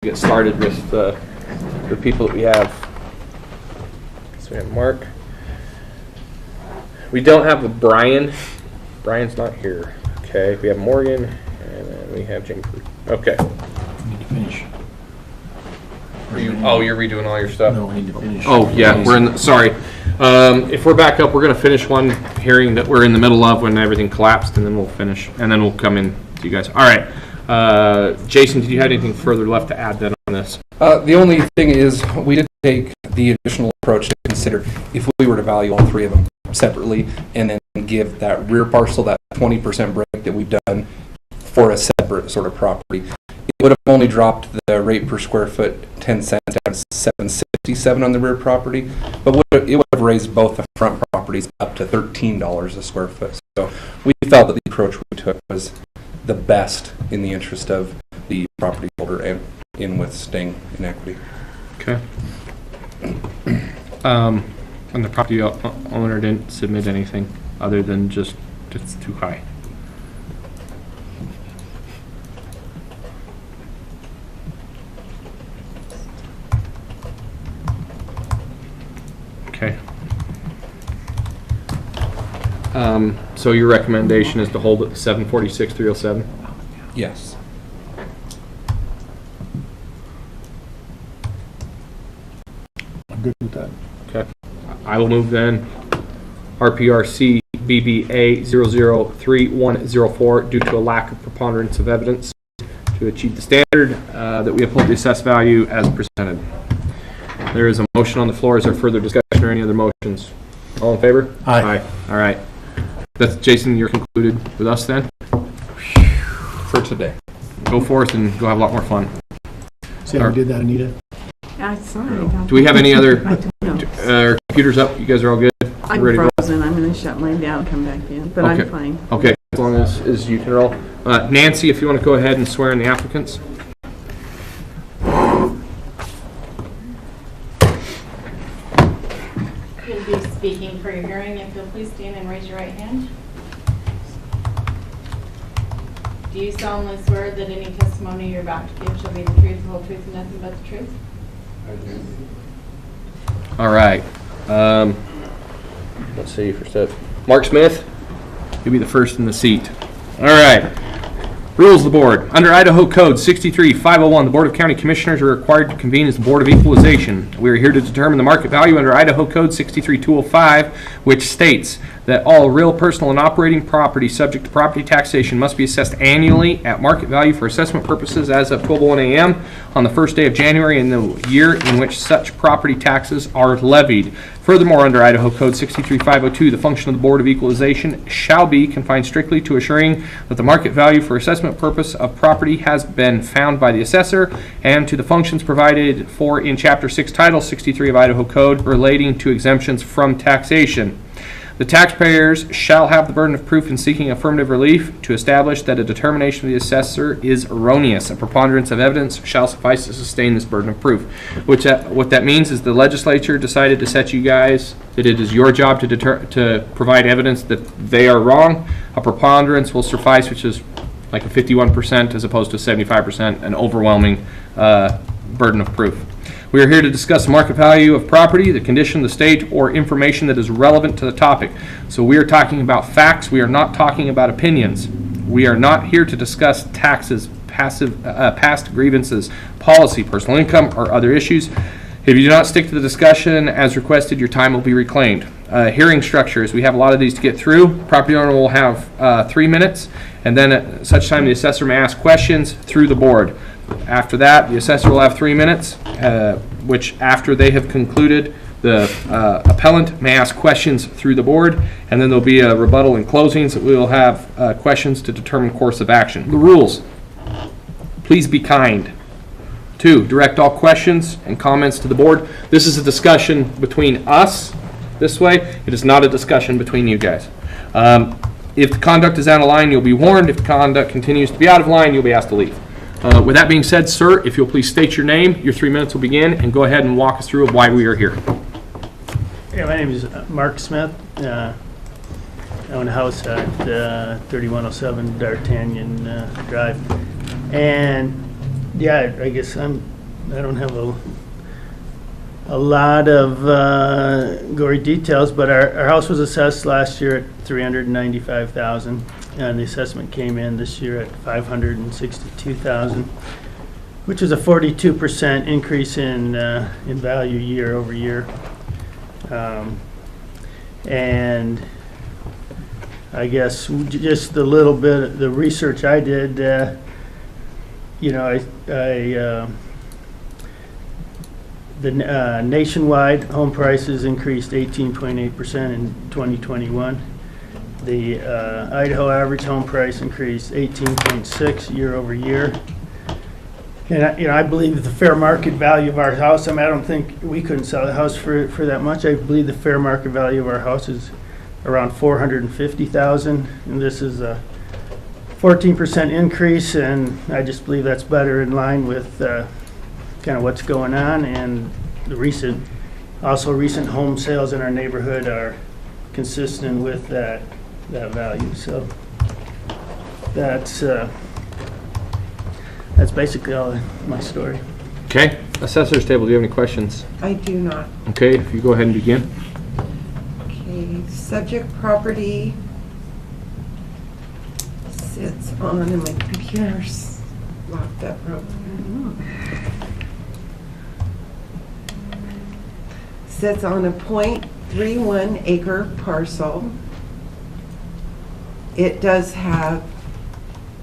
get started with the people that we have. So we have Mark. We don't have a Brian. Brian's not here. Okay, we have Morgan, and then we have Jennifer. Okay. We need to finish. You're redoing all your stuff? No, we need to finish. Oh, yeah, we're in the, sorry. If we're back up, we're going to finish one hearing that we're in the middle of when everything collapsed, and then we'll finish, and then we'll come in to you guys. All right. Jason, did you have anything further left to add then on this? The only thing is, we did take the additional approach to consider if we were to value all three of them separately and then give that rear parcel that 20% break that we've done for a separate sort of property. It would have only dropped the rate per square foot 10 cents down to $7.67 on the rear property, but it would have raised both the front properties up to $13 a square foot. So we felt that the approach we took was the best in the interest of the property holder and in with staying in equity. Okay. And the property owner didn't submit anything other than just it's too high. Okay. So your recommendation is to hold it 746,307? Yes. I'm good with that. Okay. I will move then RPRC BBA 003104 due to a lack of preponderance of evidence to achieve the standard that we uphold the assessed value as presented. There is a motion on the floor. Is there further discussion or any other motions? All in favor? Aye. All right. That's Jason, you're concluded with us then? For today. Go forth and go have a lot more fun. See how we did that, Anita? I saw it. Do we have any other I don't know. computers up? You guys are all good? I'm Ready to go? frozen. I'm going to shut mine down and come back in, but Okay. I'm fine. Okay, as long as you can roll. Nancy, if you want to go ahead and swear in the applicants. You'll be speaking for your hearing. If you'll please stand and raise your right hand. Do you solemnly swear that any testimony you're about to give shall be the truth, the whole truth, and nothing but the truth? I do. All right. Let's see, first up. Mark Smith, you'll be the first in the seat. All right. Rules of the board. Under Idaho Code 63501, the Board of County Commissioners are required to convene as the Board of Equalization. We are here to determine the market value under Idaho Code 63205, which states that all real, personal, and operating property subject to property taxation must be assessed annually at market value for assessment purposes as of 12:01 a.m. on the first day of January in the year in which such property taxes are levied. Furthermore, under Idaho Code 63502, the function of the Board of Equalization shall be confined strictly to assuring that the market value for assessment purpose of property has been found by the assessor, and to the functions provided for in Chapter 6, Title 63 of Idaho Code relating to exemptions from taxation. The taxpayers shall have the burden of proof in seeking affirmative relief to establish that a determination of the assessor is erroneous. A preponderance of evidence shall suffice to sustain this burden of proof. What that means is the legislature decided to set you guys that it is your job to provide evidence that they are wrong. A preponderance will suffice, which is like a 51% as opposed to 75%, an overwhelming burden of proof. We are here to discuss the market value of property, the condition, the state, or information that is relevant to the topic. So we are talking about facts. We are not talking about opinions. We are not here to discuss taxes, past grievances, policy, personal income, or other issues. If you do not stick to the discussion as requested, your time will be reclaimed. Hearing structures, we have a lot of these to get through. Property owner will have 3 minutes, and then at such time the assessor may ask questions through the board. After that, the assessor will have 3 minutes, which after they have concluded, the appellant may ask questions through the board, and then there'll be a rebuttal and closings that we will have questions to determine course of action. The rules. Please be kind. 2, direct all questions and comments to the board. This is a discussion between us this way. It is not a discussion between you guys. If the conduct is out of line, you'll be warned. If the conduct continues to be out of line, you'll be asked to leave. With that being said, sir, if you'll please state your name, your 3 minutes will begin, and go ahead and walk us through why we are here. Yeah, my name is Mark Smith. I own a house at 3107 D'Artagnan Drive. And Yeah, I guess I don't have a lot of gory details, but our house was assessed last year at $395,000, and the assessment came in this year at $562,000, which is a 42% increase in value year over year. And I guess just the little bit of the research I did, the nationwide home prices increased 18.8% in 2021. The Idaho average home price increased 18.6 year over year. And I believe the fair market value of our house, I don't think we couldn't sell the house for that much. I believe the fair market value of our house is around $450,000, and this is a 14% increase, and I just believe that's better in line with kind of what's going on, and the recent home sales in our neighborhood are consistent with that value. So that's basically all my story. Okay, assessor's table, do you have any questions? I do not. Okay, if you go ahead and begin. Okay, subject property sits on, and my computer's locked up real quick. Sits on a .31 acre parcel. It does have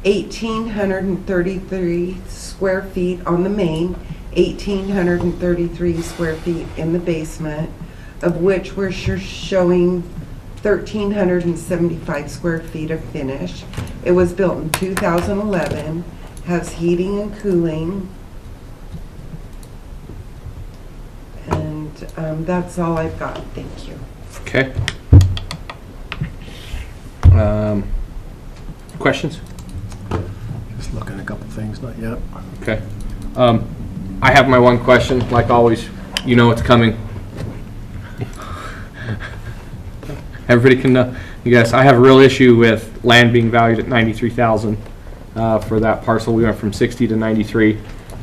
1,833 square feet on the main, 1,833 square feet in the basement, of which we're showing 1,375 square feet of finish. It was built in 2011, has heating and cooling, and that's all I've got. Thank you. Okay. Questions? Just looking at a couple things, not yet. Okay. I have my one question, like always, you know it's coming. Everybody can know. Yes, I have a real issue with land being valued at $93,000 for that parcel. We went from 60 to 93.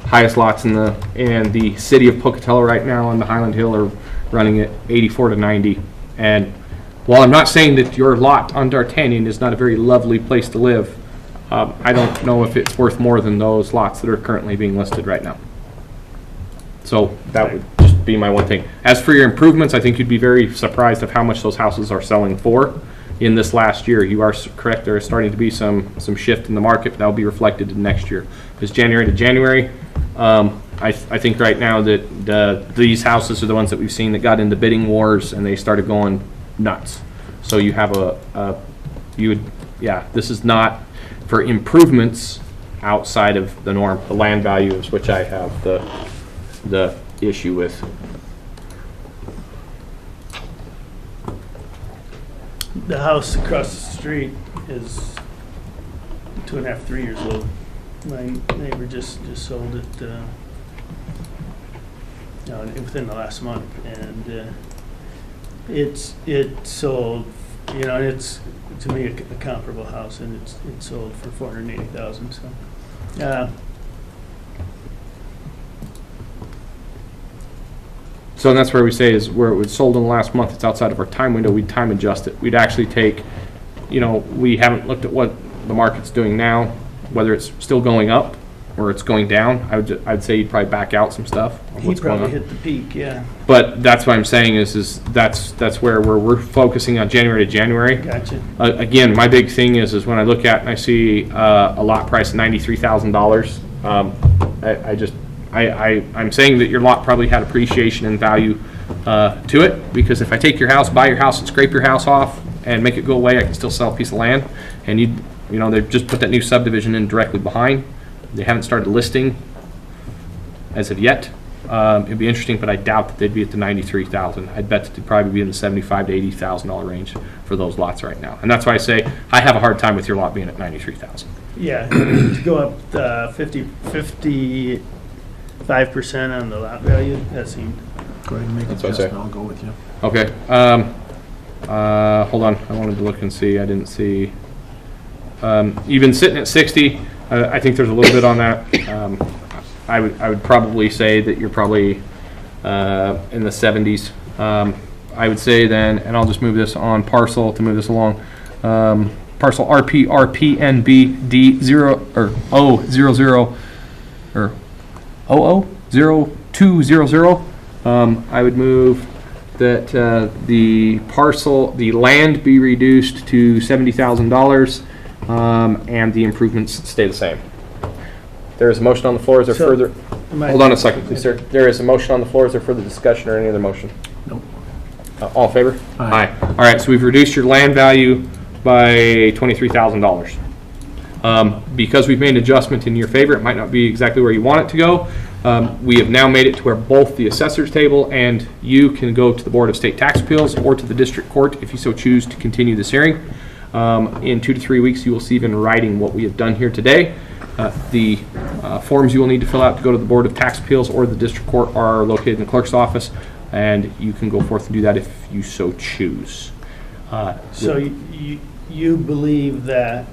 Highest lots in the city of Pocatello right now on the Highland Hill are running at 84 to 90. And while I'm not saying that your lot on D'Artagnan is not a very lovely place to live, I don't know if it's worth more than those lots that are currently being listed right now. So that would just be my one thing. As for your improvements, I think you'd be very surprised of how much those houses are selling for in this last year. You are correct. There is starting to be some shift in the market, but that will be reflected in next year. Because January to January, I think right now that these houses are the ones that we've seen that got into bidding wars and they started going nuts. So you have this is not for improvements outside of the norm. The land value is which I have the issue with. The house across the street is 2.5, 3 years old. My neighbor just sold it within the last month, and it sold, and it's to me a comparable house, and it sold for $480,000. So. So that's where we say is where it was sold in the last month, it's outside of our time window, we'd time adjust it. We'd actually take, we haven't looked at what the market's doing now, whether it's still going up or it's going down. I'd say you'd probably back out some stuff. He probably hit the peak, yeah. But that's what I'm saying is that's where we're focusing on January to January. Gotcha. Again, my big thing is when I look at and I see a lot price of $93,000, I'm saying that your lot probably had appreciation and value to it, because if I take your house, buy your house, and scrape your house off and make it go away, I can still sell a piece of land. And they've just put that new subdivision in directly behind. They haven't started listing as of yet. It'd be interesting, but I doubt that they'd be at the $93,000. I'd bet that they'd probably be in the $75,000 to $80,000 range for those lots right now. And that's why I say I have a hard time with your lot being at $93,000. Yeah, to go up 55% on the lot value, that seemed. Go ahead and make it That's what I just, say. and I'll go with you. Okay. Hold on. I wanted to look and see. I didn't see. You've been sitting at 60. I think there's a little bit on that. I would probably say that you're probably in the 70s. I would say then, and I'll just move this on parcel to move this along. Parcel RPRPNBD0 or 000 or 000200. I would move that the land be reduced to $70,000 and the improvements stay the same. There is a motion on the floor. Is there So, further? am I- Hold on a second, please, sir. There is a motion on the floor. Is there further discussion or any other motion? Nope. All in favor? Aye. All right, so we've reduced your land value by $23,000. Because we've made an adjustment in your favor, it might not be exactly where you want it to go. We have now made it to where both the assessor's table and you can go to the Board of State Tax Appeals or to the district court if you so choose to continue this hearing. In 2 to 3 weeks, you will see in writing what we have done here today. The forms you will need to fill out to go to the Board of Tax Appeals or the district court are located in the clerk's office, and you can go forth and do that if you so choose. So you believe that,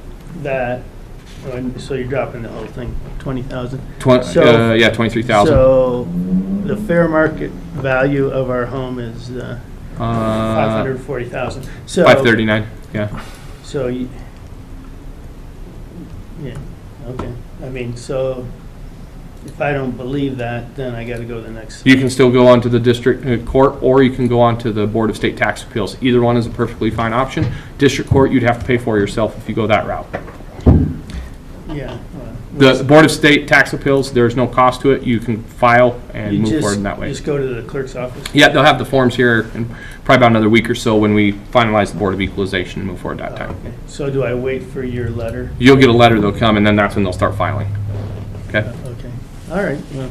so you're dropping the whole thing, 20,000? So- Yeah, 23,000. So the fair market value of our home is 540,000. So 539, yeah. So, yeah, okay. I mean, so if I don't believe that, then I gotta go to the next. You can still go on to the district court, or you can go on to the Board of State Tax Appeals. Either one is a perfectly fine option. District court, you'd have to pay for yourself if you go that route. Yeah. The Board of State Tax Appeals, there's no cost to it. You can file and You move just- forward in that way. Just go to the clerk's office? Yeah, they'll have the forms here in probably about another week or so when we finalize the Board of Equalization and move forward that time. Okay. So do I wait for your letter? You'll get a letter, they'll come, and then that's when they'll start filing. Okay? Okay, all right, well,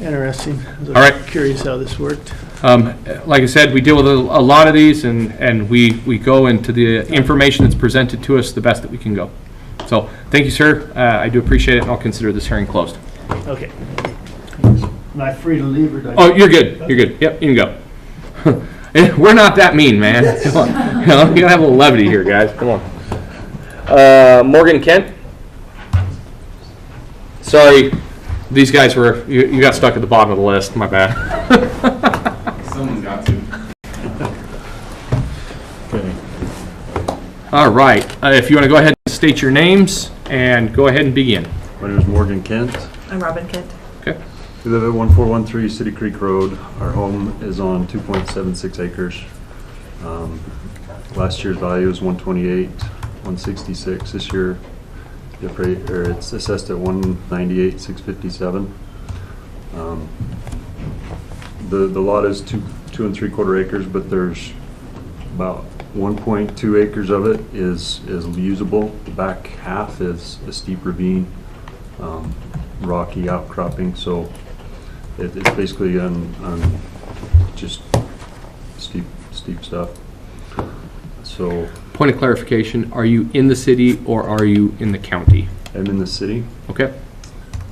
interesting. I was All right. Curious how this worked. Like I said, we deal with a lot of these, and we go into the information that's presented to us the best that we can go. So, thank you, sir. I do appreciate it, and I'll consider this hearing closed. Okay. Am I free to leave or do I? Oh, you're good. You're good. Yep, you can go. We're not that mean, man. Come on. You know, you gotta have a little levity here, guys. Come on. Morgan Kent? Sorry, these guys were, you got stuck at the bottom of the list. My bad. Someone's got to. Okay. All right. If you want to go ahead and state your names and go ahead and begin. My name is Morgan Kent. I'm Robin Kent. Okay. We live at 1413 City Creek Road. Our home is on 2.76 acres. Last year's value was 128, 166. This year, it's assessed at 198, 657. The lot is 2 3/4 acres, but there's about 1.2 acres of it is usable. The back half is a steep ravine, rocky outcropping, so it's basically on just steep stuff. So Point of clarification, are you in the city or are you in the county? I'm in the city. Okay.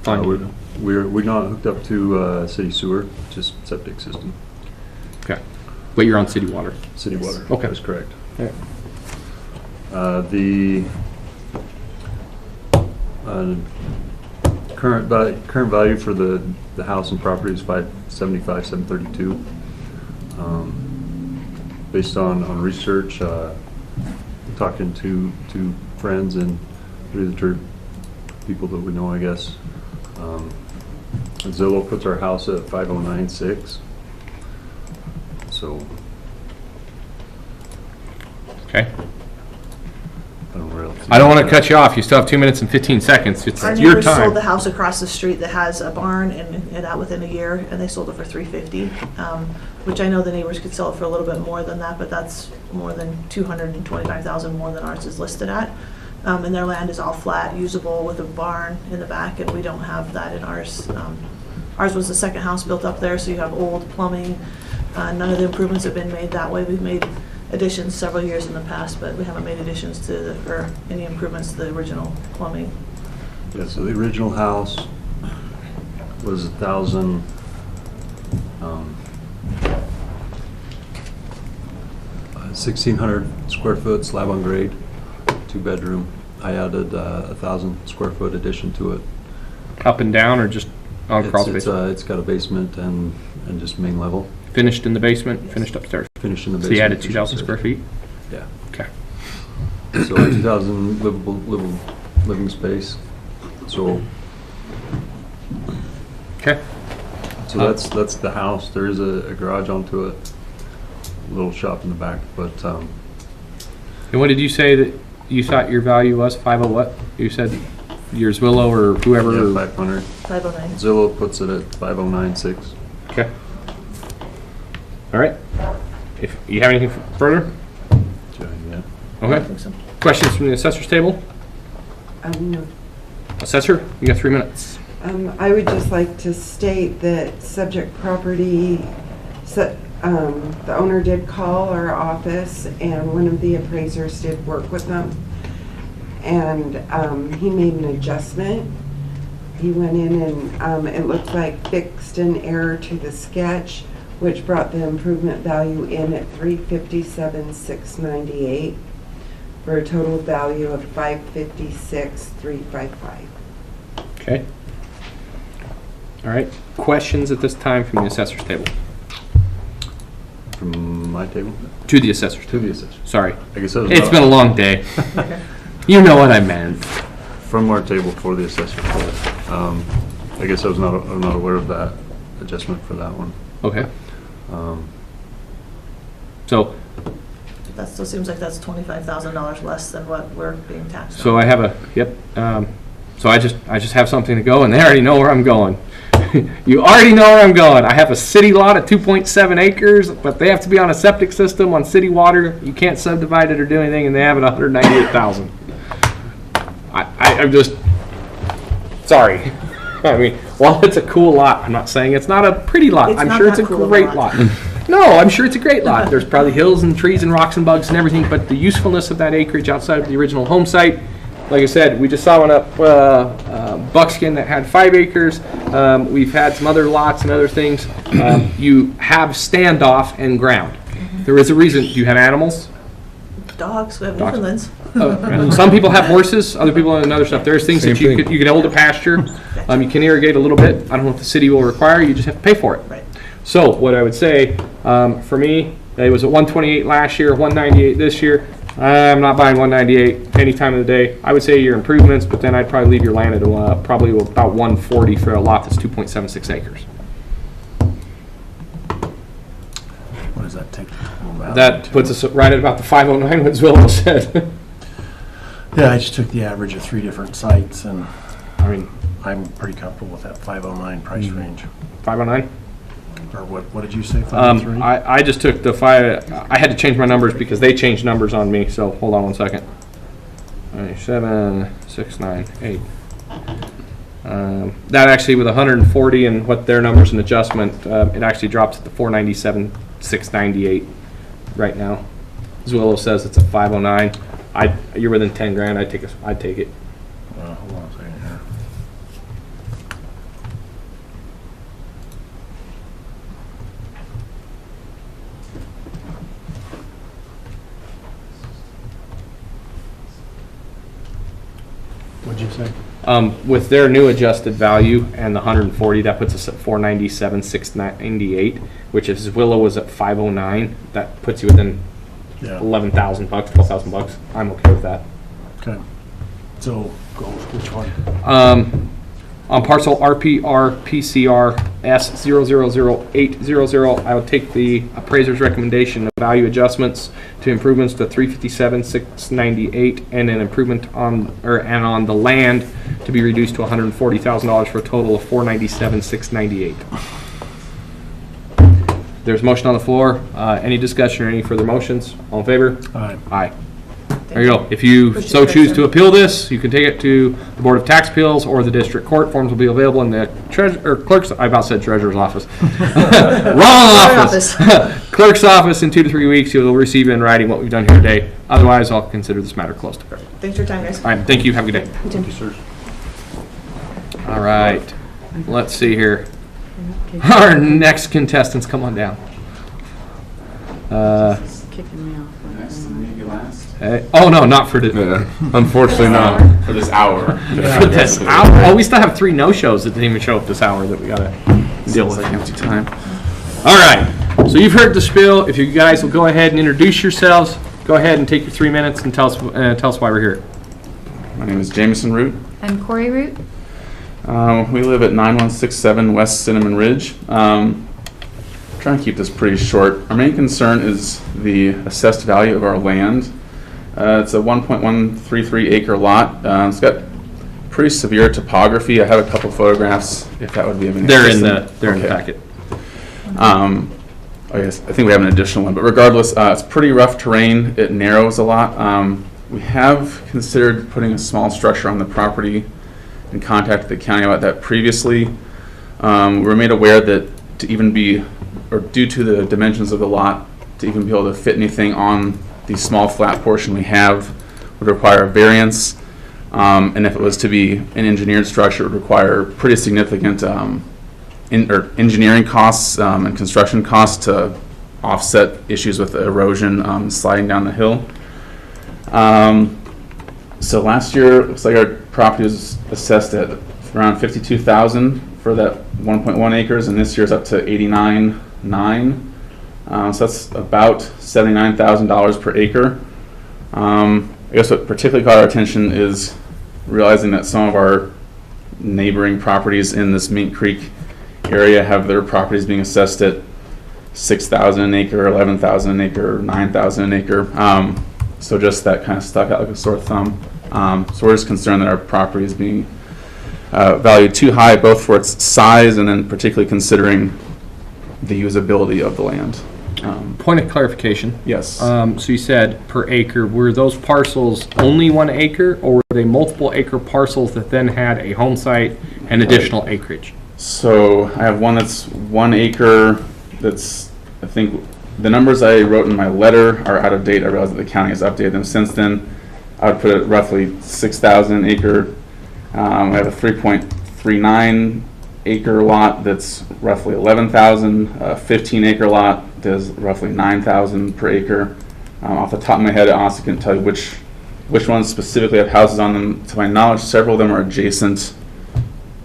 Fine. We're not hooked up to city sewer, just septic system, Okay. But you're on city water. city water. Okay. That's correct. Yeah. The current value for the house and property is $575, $732. Based on research, talking to friends and realtor people that we know, I guess. Zillow puts our house at 509.6. So Okay. I don't know where else. I don't want to cut you off. You still have 2 minutes and 15 seconds. It's Our your neighbors sold time. the house across the street that has a barn and that within a year, and they sold it for $350, which I know the neighbors could sell it for a little bit more than that, but that's more than $225,000 more than ours is listed at. And their land is all flat, usable with a barn in the back, and we don't have that in ours. Ours was the second house built up there, so you have old plumbing. None of the improvements have been made that way. We've made additions several years in the past, but we haven't made additions to or any improvements to the original plumbing. Yeah, so the original house was 1,600 square foot slab on grade, 2-bedroom. I added 1,000 square foot addition to it. up and down or just on crawl It's, space? it's got a basement and just main level, Finished in the basement, finished upstairs. finished in the So basement. you added finished 2,000 square upstairs. feet? Yeah. Okay. So 2,000 living space. So Okay. that's the house. There is a garage onto it, a little shop in the back, but And what did you say that you thought your value was? 50 what? You said your Zwillow or whoever? yeah, or- 500. 509. Zillow puts it at 509.6. Okay. All right. If you have anything further? Yeah. I Okay. think so. Questions from the assessor's table? No. Assessor, you got 3 minutes. I would just like to state that subject property, the owner did call our office and one of the appraisers did work with them. And he made an adjustment. He went in and it looked like fixed an error to the sketch, which brought the improvement value in at $357,698 for a total value of $556,355. Okay. All right. Questions at this time from the assessor's table? From my table To the assessor's to table. the assessor. Sorry. I guess that was It's been a long day. You know what I meant. from our table for the assessor. I guess I'm not aware of that adjustment for that one. Okay. Um, So, That still seems like that's $25,000 less than what we're being taxed on. so I have a, yep. So I just have something to go and they already know where I'm going. You already know where I'm going. I have a city lot at 2.7 acres, but they have to be on a septic system on city water. You can't subdivide it or do anything, and they have it 198,000. I'm just sorry. I mean, while it's a cool lot, I'm not saying it's not a pretty lot. It's I'm not sure it's that a cool of a great lot. lot. No, I'm sure it's a great lot. There's probably hills and trees and rocks and bugs and everything, but the usefulness of that acreage outside of the original home site, like I said, we just saw one up Buckskin that had 5 acres. We've had some other lots and other things. You have standoff and ground. There is a reason. Do you have animals? Dogs, we have Dogs. Newfoundlands. Some people have horses, other people have other stuff. There's things that you can hold a pasture. You can irrigate a little bit. I don't know if the city will require, you just have to pay for it. Right. So what I would say, for me, it was at 128 last year, 198 this year. I'm not buying 198 any time of the day. I would say your improvements, but then I'd probably leave your land at probably about 140 for a lot that's 2.76 acres. What does that take? the total value That to? puts us right at about the 509, what Zwillow said. Yeah, I just took the average of 3 different sites, and I mean, I'm pretty comfortable with that 509 price range. 509? Or what did you say, 503? I just took the 5, I had to change my numbers because they changed numbers on me, so hold on one second. 7, 6, 9, 8. That actually with 140 and what their numbers and adjustment, it actually drops at the 497, 698 right now. Zwillow says it's a 509. You're within 10 grand. I'd take it. Hold on a second here. What'd you say? With their new adjusted value and the 140, that puts us at 497, 698, which if Zwillow was at 509, that puts you within Yeah, 11,000 bucks, 12,000 bucks. I'm okay with that. okay. So, go with which one? On parcel RPR-PCR S000800, I would take the appraiser's recommendation of value adjustments to improvements to 357,698, and an improvement on the land to be reduced to $140,000 for a total of 497,698. There's a motion on the floor. Any discussion or any further motions? All in favor? Aye. Aye. There you go. If you Appreciate so that, choose sir. to appeal this, you can take it to the Board of Tax Appeals or the District Court. Forms will be available in the clerk's, I about said treasurer's office. Wrong office. Clerk's office in 2 to 3 weeks. You'll receive in writing what we've done here today. Otherwise, I'll consider this matter closed. All Thanks for your time, guys. right, thank you. Have a good day. Thank you, sir. All right. Let's see here. Our next contestants, come on down. Kicking me off. Next, maybe last. Oh, no, not for the, Unfortunately not for this hour. for this hour. Oh, we still have 3 no-shows that didn't even show up this hour that we gotta deal with. Empty time. All right, so you've heard the spiel. If you guys will go ahead and introduce yourselves, go ahead and take your 3 minutes and tell us why we're here. My name is Jameson Root. I'm Corey Root. We live at 9167 West Cinnamon Ridge. Trying to keep this pretty short. Our main concern is the assessed value of our land. It's a 1.133 acre lot. It's got pretty severe topography. I have a couple photographs if that would be of any They're interest. in the packet. Oh yes, I think we have an additional one, but regardless, it's pretty rough terrain. It narrows a lot. We have considered putting a small structure on the property and contacted the county about that previously. We were made aware that to even be, or due to the dimensions of the lot, to even be able to fit anything on the small flat portion we have would require a variance. And if it was to be an engineered structure, it would require pretty significant engineering costs and construction costs to offset issues with erosion sliding down the hill. So last year, it looks like our property was assessed at around $52,000 for that 1.1 acres, and this year's up to $89,900. So that's about $79,000 per acre. I guess what particularly caught our attention is realizing that some of our neighboring properties in this Mink Creek area have their properties being assessed at $6,000 an acre, $11,000 an acre, $9,000 an acre. So just that kind of stuck out like a sore thumb. So we're just concerned that our property is being valued too high, both for its size and then particularly considering the usability of the land. Point of clarification. Yes. So you said per acre. Were those parcels only 1 acre, or were they multiple acre parcels that then had a home site and additional acreage? So I have one that's 1 acre. That's, I think, the numbers I wrote in my letter are out of date. I realize that the county has updated them since then. I would put it roughly 6,000 acre. I have a 3.39 acre lot that's roughly 11,000. A 15 acre lot does roughly 9,000 per acre. Off the top of my head, I honestly couldn't tell you which ones specifically have houses on them. To my knowledge, several of them are adjacent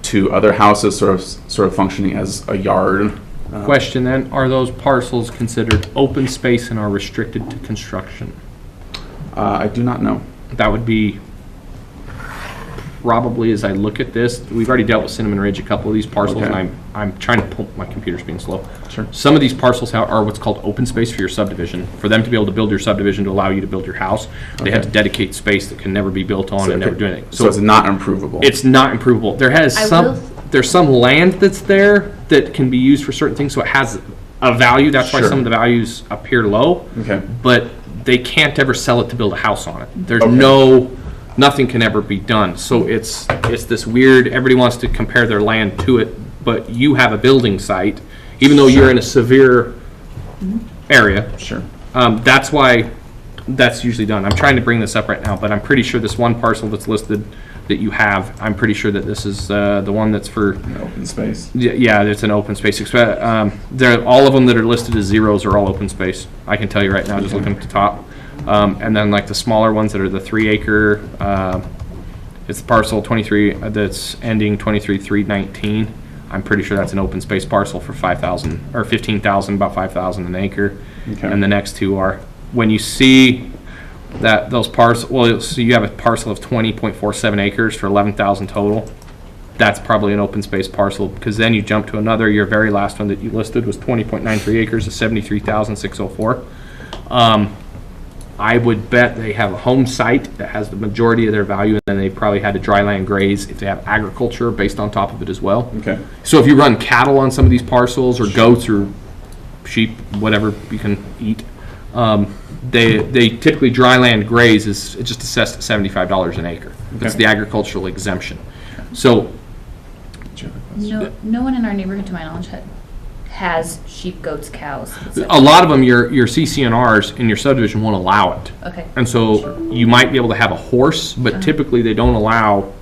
to other houses, sort of functioning as a yard. Question then, are those parcels considered open space and are restricted to construction? I do not know. That would be probably, as I look at this, we've already dealt with Cinnamon Ridge, a couple of these parcels, Okay. and I'm trying to pull, my computer's being slow. Sure. Some of these parcels are what's called open space for your subdivision. For them to be able to build your subdivision to allow you to build your house, they have to dedicate space that can never be built on and never do anything. So it's not improvable. It's not improvable. There's some land that's there that can be used for certain things, so it has a value. That's why Sure. some of the values appear low. Okay. But they can't ever sell it to build a house on it. There's Okay. nothing can ever be done. So it's this weird, everybody wants to compare their land to it, but you have a building site, even though you're in a severe area. Sure. That's why that's usually done. I'm trying to bring this up right now, but I'm pretty sure this one parcel that's listed that you have, I'm pretty sure that this is the one that's for An open space. yeah, it's an open space. All of them that are listed as zeros are all open space. I can tell you right now, just looking at the top. And then like the smaller ones that are the 3 acre, it's parcel 23 that's ending 23,319. I'm pretty sure that's an open space parcel for 5,000 or 15,000, about 5,000 an acre. Okay. And the next two are, when you see that those parcels, well, so you have a parcel of 20.47 acres for 11,000 total. That's probably an open space parcel, because then you jump to another, your very last one that you listed was 20.93 acres of 73,604. I would bet they have a home site that has the majority of their value, and then they probably had a dry land graze if they have agriculture based on top of it as well. Okay. So if you run cattle on some of these parcels, or goats, or sheep, whatever you can eat, they typically dry land graze is just assessed at $75 an acre. That's the agricultural exemption. So No one in our neighborhood, to my knowledge, has sheep, goats, cows. a lot of them, your CCNRs in your subdivision won't allow it. Okay. And so you might be able to have a horse, but typically they don't allow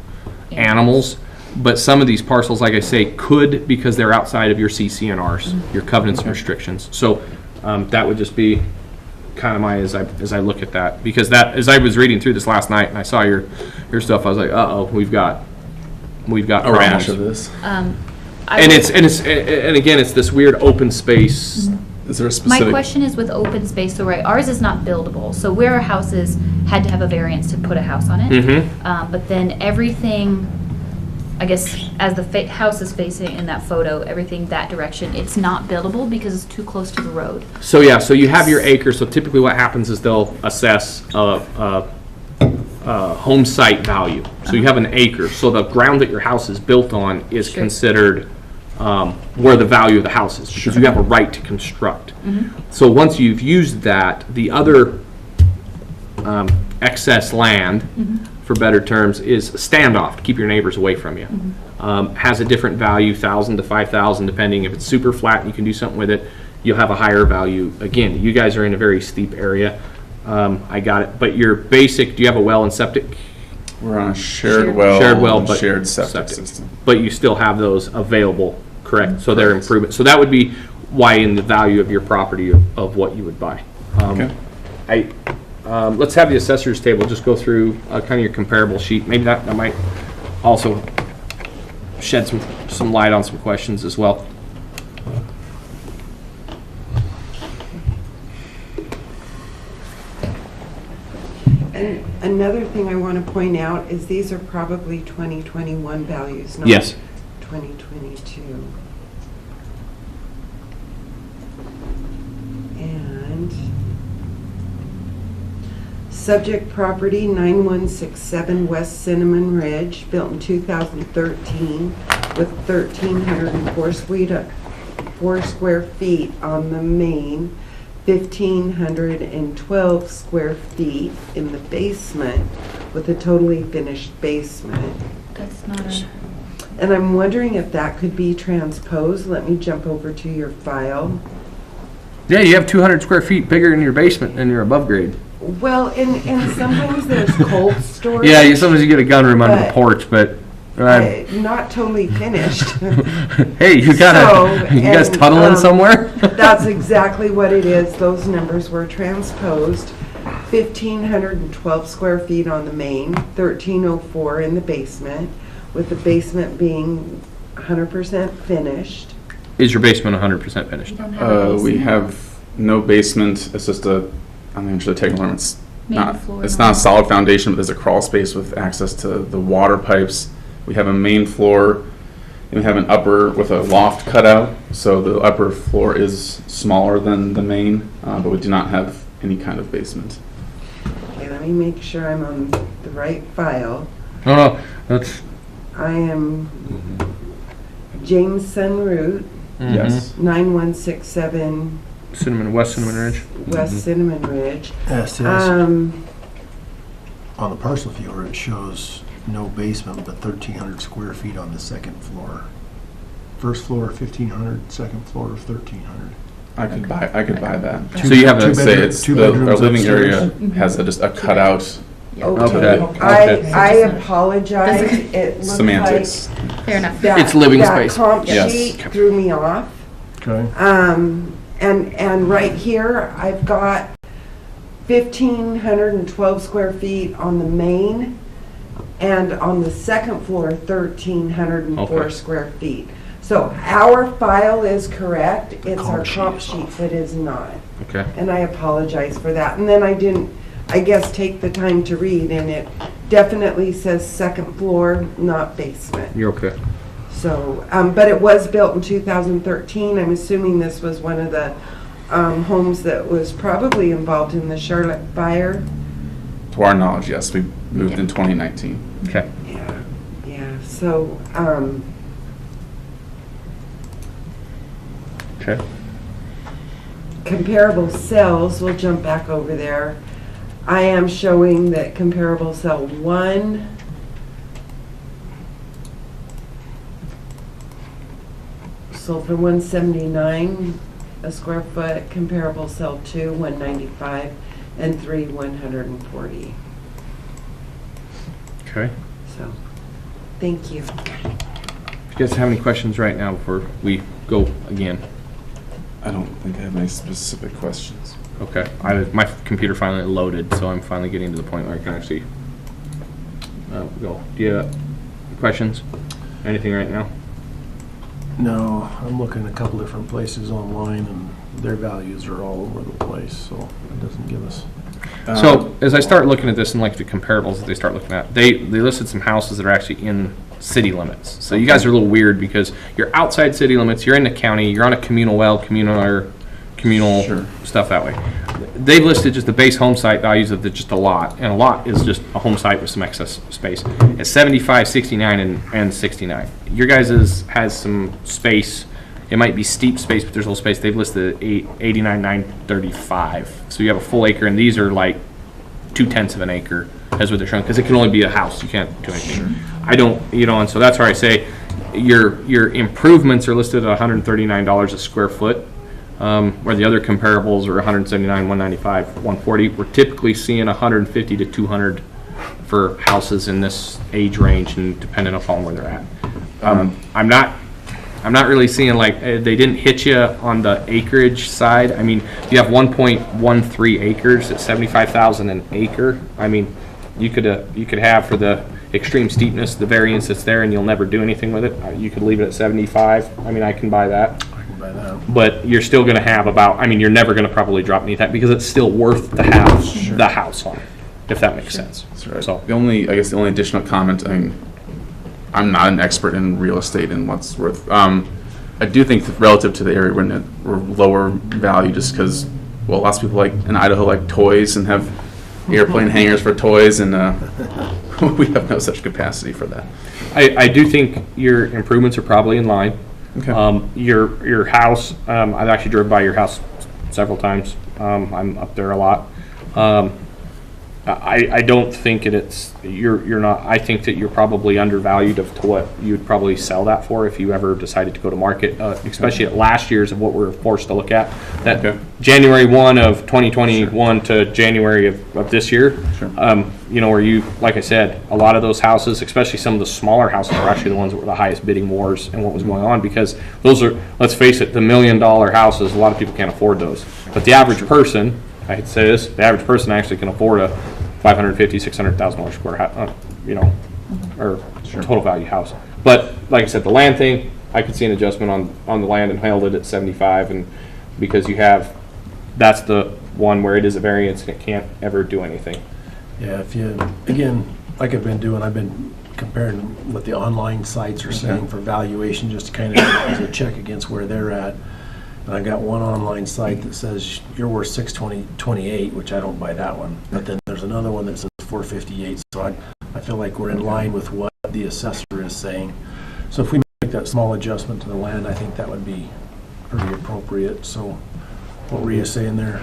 animals. But some of these parcels, like I say, could, because they're outside of your CCNRs, your covenants and restrictions. So that would just be kind of my, as I look at that. Because that, as I was reading through this last night and I saw your stuff, I was like, uh-oh, we've got A rash problems. of this. And again, it's this weird open space. Is there a My specific? question is with open space, so right, ours is not buildable, so where our house is, had to have a variance to put a house on it. Mm-hmm. But then everything, I guess, as the house is facing in that photo, everything that direction, it's not buildable because it's too close to the road. So yeah, so you have your acre. So typically, what happens is they'll assess a home site value. So you have an acre. So the ground that your house is built on is Sure. considered where the value of the house is, because you have a right to construct. Mm-hmm. So once you've used that, the other excess land, for better terms, is standoff to keep your neighbors away from you. Has a different value, 1,000 to 5,000, depending. If it's super flat and you can do something with it, you'll have a higher value. Again, you guys are in a very steep area. I got it. But your basic, do you have a well and septic? We're on a shared well. Shared well, and but shared septic system. But you still have those available, correct? So they're improvements. So that would be why in the value of your property of what you would buy. Okay. Let's have the assessor's table just go through kind of your comparable sheet. Maybe that might also shed some light on some questions as well. And another thing I want to point out is these are probably 2021 values, not Yes. 2022. And subject property 9167 West Cinnamon Ridge, built in 2013 with 1,304 square feet on the main, 1,512 square feet in the basement with a totally finished basement. That's not a, And I'm wondering if that could be transposed. Let me jump over to your file. Yeah, you have 200 square feet bigger in your basement than your above grade. Well, and sometimes there's cold storage. Yeah, sometimes you get a gun room under the But- porch, but Not totally finished. hey, you guys and, tunneling somewhere? That's exactly what it is. Those numbers were transposed. 1,512 square feet on the main, 1,304 in the basement, with the basement being 100% finished. Is your basement 100% finished? you don't have a We basement? have no basement. It's just I'm going to take a learn. It's Main not. floor It's and not a all. solid foundation, but there's a crawl space with access to the water pipes. We have a main floor, and we have an upper with a loft cutout. So the upper floor is smaller than the main, but we do not have any kind of basement. Okay, let me make sure I'm on the right file. No, that's I am Jameson Route, Yes. 9167 West Cinnamon Ridge. West Cinnamon Ridge. Yes, Um, on the parcel viewer, it shows no basement, but 1,300 square feet on the second floor. First floor, 1,500, second floor, 1,300. I could buy that. So you have a- Say it's two our bedrooms living area upstairs. has just a cutout. okay. Okay. I apologize. It looks Semantics. Fair enough. like It's living that space. comp Yes. sheet threw me off. Okay. And right here, I've got 1,512 square feet on the main, and on the second floor, 1,304 Okay. square feet. So our file is correct, it's our Comp sheet comp is sheet off. that is not. Okay. And I apologize for that. And then I didn't, I guess, take the time to read, and it definitely says second floor, not basement. You're okay. So, but it was built in 2013. I'm assuming this was one of the homes that was probably involved in the Charlotte fire. To our knowledge, yes, we moved in 2019. Okay. Yeah, so, Okay. comparable cells, we'll jump back over there. I am showing that comparable cell 1 sold for $179 a square foot, comparable cell 2 $195, and 3 $140. Okay. So, thank you. You guys have any questions right now before we go again? I don't think I have any specific questions. Okay, my computer finally loaded, so I'm finally getting to the point where I can actually go. Do you have questions? Anything right now? No, I'm looking at a couple different places online, and their values are all over the place, so it doesn't give us. So as I start looking at this and like the comparables that they start looking at, they listed some houses that are actually in city limits. So you guys are a little weird because you're outside city limits, you're in the county, you're on a communal well, communal Sure. stuff that way. They've listed just the base home site values of just a lot, and a lot is just a home site with some excess space. It's 75, 69, and 69. Your guys' has some space. It might be steep space, but there's a little space. They've listed 89, 935. So you have a full acre, and these are like 2/10 of an acre. That's what they're showing, because it can only be a house. You can't do anything. I don't, and so that's where I say your improvements are listed at $139 a square foot. Where the other comparables are 179, 195, 140. We're typically seeing 150 to 200 for houses in this age range, and depending upon where they're at. I'm not really seeing like they didn't hit you on the acreage side. I mean, you have 1.13 acres at 75,000 an acre. I mean, you could have for the extreme steepness the variance that's there, and you'll never do anything with it. You could leave it at 75. I mean, I can buy that. But you're still going to have you're never going to probably drop beneath that because it's still worth to have the house on, if that makes sense. That's right. So the only additional comment, I mean, I'm not an expert in real estate and what's worth. I do think that relative to the area we're lower value just because, well, lots of people like in Idaho like toys and have airplane hangars for toys, and we have no such capacity for that. I do think your improvements are probably in line. Okay. Your house, I've actually drove by your house several times. I'm up there a lot. I don't think you're not. I think that you're probably undervalued to what you'd probably sell that for if you ever decided to go to market, especially at last year's of what we're forced to look at. That January 1 of 2021 to January of this year, where you, like I said, a lot of those houses, especially some of the smaller houses, were actually the ones that were the highest bidding wars and what was going on, because those are, let's face it, the $1 million houses. A lot of people can't afford those, but the average person, I could say this, the average person actually can afford a $550,000, $600,000 square house, or total value house. But like I said, the land thing, I could see an adjustment on the land and held it at 75, and because that's the one where it is a variance and it can't ever do anything. Yeah, again, like I've been comparing what the online sites are saying for valuation, just kind of as a check against where they're at. And I got one online site that says you're worth $620.28, which I don't buy that one. But then there's another one that says $458. So I feel like we're in line with what the assessor is saying. So if we make that small adjustment to the land, I think that would be pretty appropriate. So what were you saying there?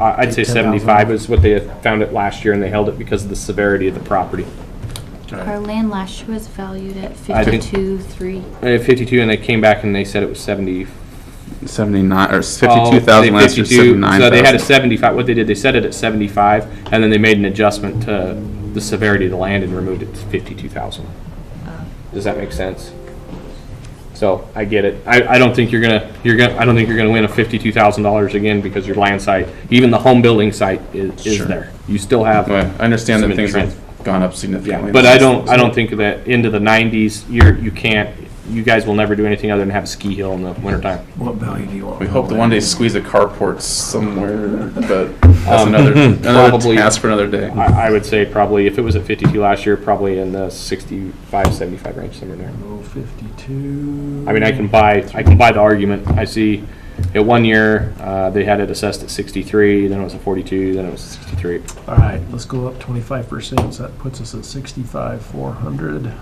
I'd say 75 is what they had found it last year, and they held it because of the severity of the property. Our land last year was valued at I think- 52.3. 52, and they came back and they said it was 70. 79 or 52,000 last year, 52. 79,000. So they had a 75. What they did, they set it at 75, and then they made an adjustment to the severity of the land and removed it to 52,000. Does that make sense? So I get it. I don't think I don't think you're gonna win a $52,000 again because your land site, even the home building site, is there. You still have. Well, I understand some that things interest. have gone up significantly. Yeah, but I don't think that into the 90s you guys will never do anything other than have a ski hill in the wintertime. What value do you want? We hope to one day squeeze a carport somewhere, but that's another probably, task for another day. I would say probably if it was at 52 last year, probably in the 65, 75 range, somewhere there. 52. I mean, I can buy the argument. I see at 1 year they had it assessed at 63, then it was a 42, then it was 63. All right, let's go up 25%. So that puts us at 65,400.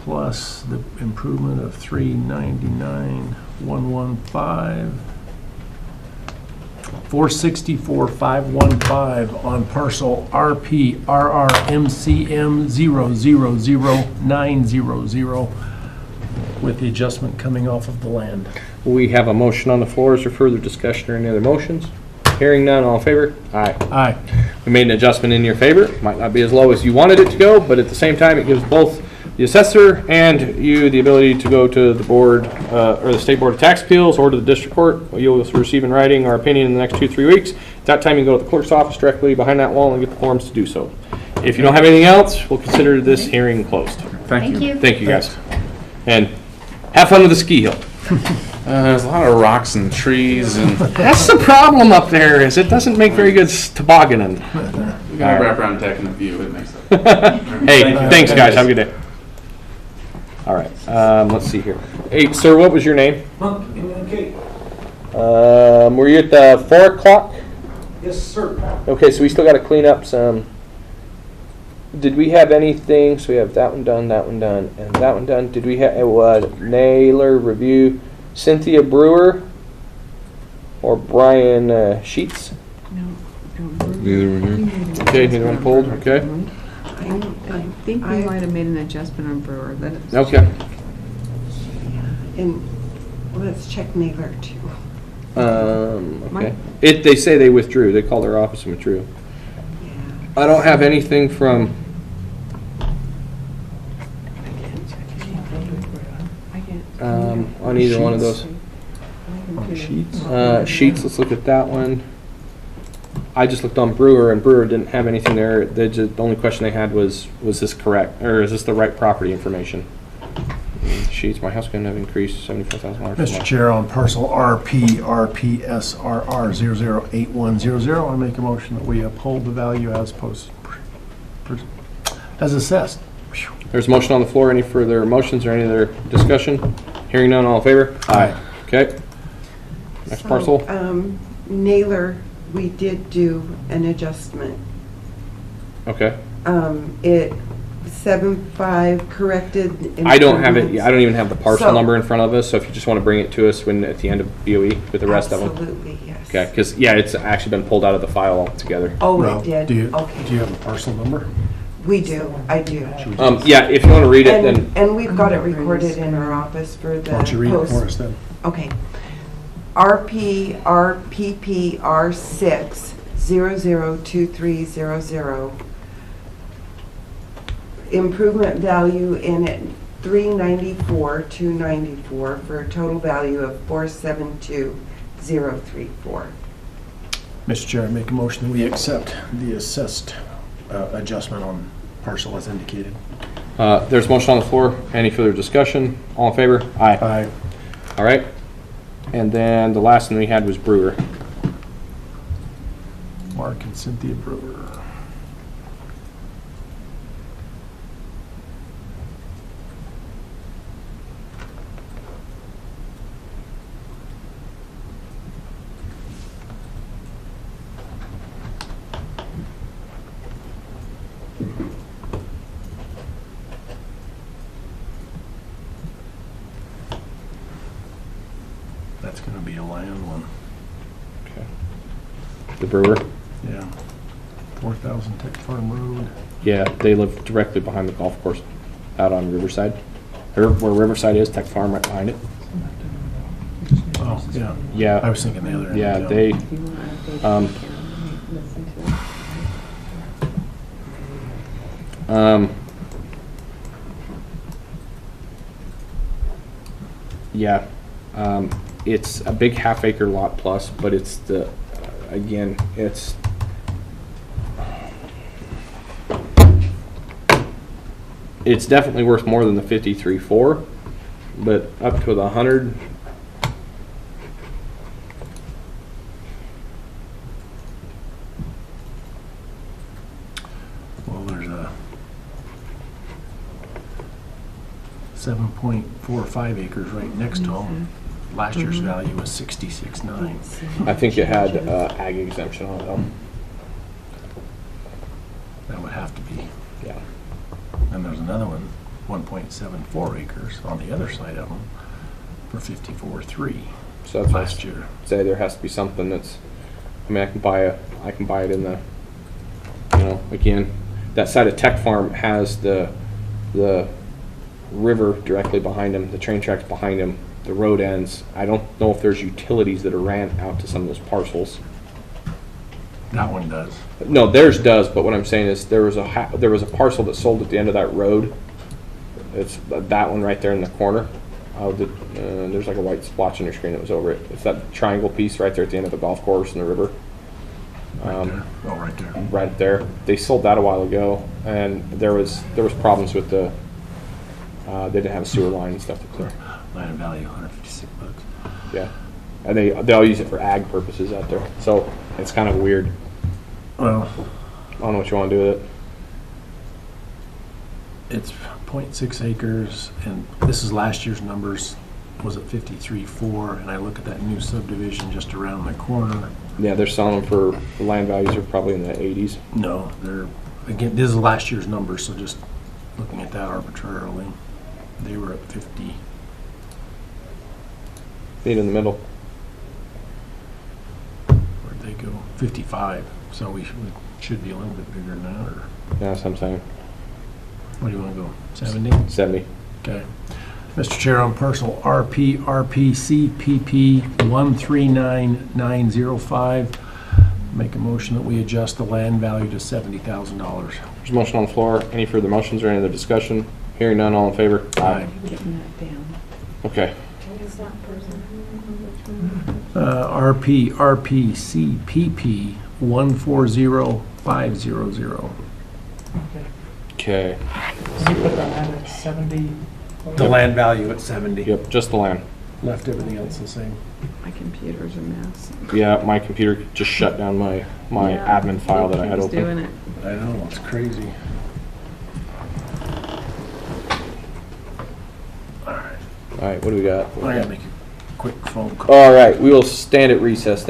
Plus the improvement of 399,115, 464,515 on parcel RP RRMCM 0000900 with the adjustment coming off of the land. We have a motion on the floor. Is there further discussion or any other motions? Hearing none, all in favor? Aye. Aye. We made an adjustment in your favor. Might not be as low as you wanted it to go, but at the same time, it gives both the assessor and you the ability to go to the board, or the State Board of Tax Appeals or to the district court. You'll receive in writing our opinion in the next 2-3 weeks. At that time, you can go to the clerk's office directly behind that wall and get the forms to do so. If you don't have anything else, we'll consider this hearing closed. Thank you. Thank you, guys. And have fun with the ski hill. There's a lot of rocks and trees and That's the problem up there, is it doesn't make very good tobogganing. we got a wraparound deck and a view. It makes sense. Hey, thanks, guys. Have a good day. All right, let's see here. Hey, sir, what was your name? Were you at the 4 o'clock? Yes, sir. Okay, so we still got to clean up some. Did we have anything? So we have that one done, and that one done. Did we have Naylor review Cynthia Brewer or Brian Sheets? Okay, neither one pulled. Okay. I think we might have made an adjustment on Brewer. Okay. And let's check Naylor too. Okay. They say they withdrew. They called their office and withdrew. Yeah. I don't have anything from. On either one of those. Sheets, let's look at that one. I just looked on Brewer, and Brewer didn't have anything there. The only question they had was this correct, or is this the right property information? Sheets, my house couldn't have increased $74,000. Mr. Chair, on parcel RPRPSRR008100, I make a motion that we uphold the value as as assessed. There's a motion on the floor. Any further motions or any other discussion? Hearing none, all in favor? Aye. Okay. Next So, parcel. Naylor, we did do an adjustment. Okay. It 7.5 corrected. I don't have it. improvements. I don't even have the parcel So- number in front of us. So if you just want to bring it to us when at the end of BOE with the rest of them. Absolutely, yes. Okay. Because it's actually been pulled out of the file altogether. Oh, Well, it did? Do you Okay. have a parcel number? We do, I do. Yeah. If you want to read it, then. And we've got it recorded in our office for the Why don't you read it post. for us then? Okay. RPRPPR6 002300. Improvement value in it 394,294 for a total value of 472,034. Mr. Chair, I make a motion that we accept the assessed adjustment on parcel as indicated. There's a motion on the floor. Any further discussion? All in favor? Aye. Aye. All right. And then the last one we had was Brewer. Mark and Cynthia Brewer. That's going to be a land one. Okay. The Brewer. Yeah. 4,000 Tech Farm Road. Yeah, they live directly behind the golf course out on Riverside. Or where Riverside is, Tech Farm right behind it. Oh, yeah. I Yeah, was thinking the other end. yeah, they, If you want to update it, Um, you can listen to it. yeah, it's a big half-acre lot plus, but it's again, it's definitely worth more than the 53.4, but up to the 100. Well, there's a 7.45 acres right next to them. Last year's value was 66.9. I think it had ag exemption on it though. That would have to be. Yeah. And there's another one, 1.74 acres on the other side of them for 54.3 So that's last year. say there has to be something that's, I mean, I can buy it in the, again, that side of Tech Farm has the river directly behind them, the train tracks behind them, the road ends. I don't know if there's utilities that are ran out to some of those parcels. That one does. No, theirs does, but what I'm saying is there was a parcel that sold at the end of that road It's that one right there in the corner. There's like a white splotch on your screen that was over it. It's that triangle piece right there at the end of the golf course and the river. Right there. Oh, right there. Right there. They sold that a while ago, and there was problems with the. They didn't have a sewer line and stuff up there. Land value, $156. Yeah, and they all use it for ag purposes out there. So it's kind of weird. Well, I don't know what you want to do with it. it's 0.6 acres, and this is last year's numbers, was at 53.4, and I look at that new subdivision just around the corner. Yeah, they're selling them for the land values are probably in the 80s. No, they're, again, this is last year's numbers, so just looking at that arbitrarily, they were at 50. Meet in the middle. Where'd they go? 55. So we should be a little bit bigger than that, or Yeah, that's what I'm saying. what do you want to go? 70? 70. Okay. Mr. Chair, on parcel RPCPP 139905, make a motion that we adjust the land value to $70,000. There's a motion on the floor. Any further motions or any other discussion? Hearing none, all in favor? Aye. Getting that down. Okay. You RPCPP 140500. Okay. put the land at 70? The land value at 70. Yep, just the land. Left everything else the same. My computer's a mess. Yeah, my computer just shut down my Yeah, admin file that I had keeps open. doing it. I know, it's crazy. All right, All right, what do we got? I gotta make a quick phone call. All right, we will stand at recess then.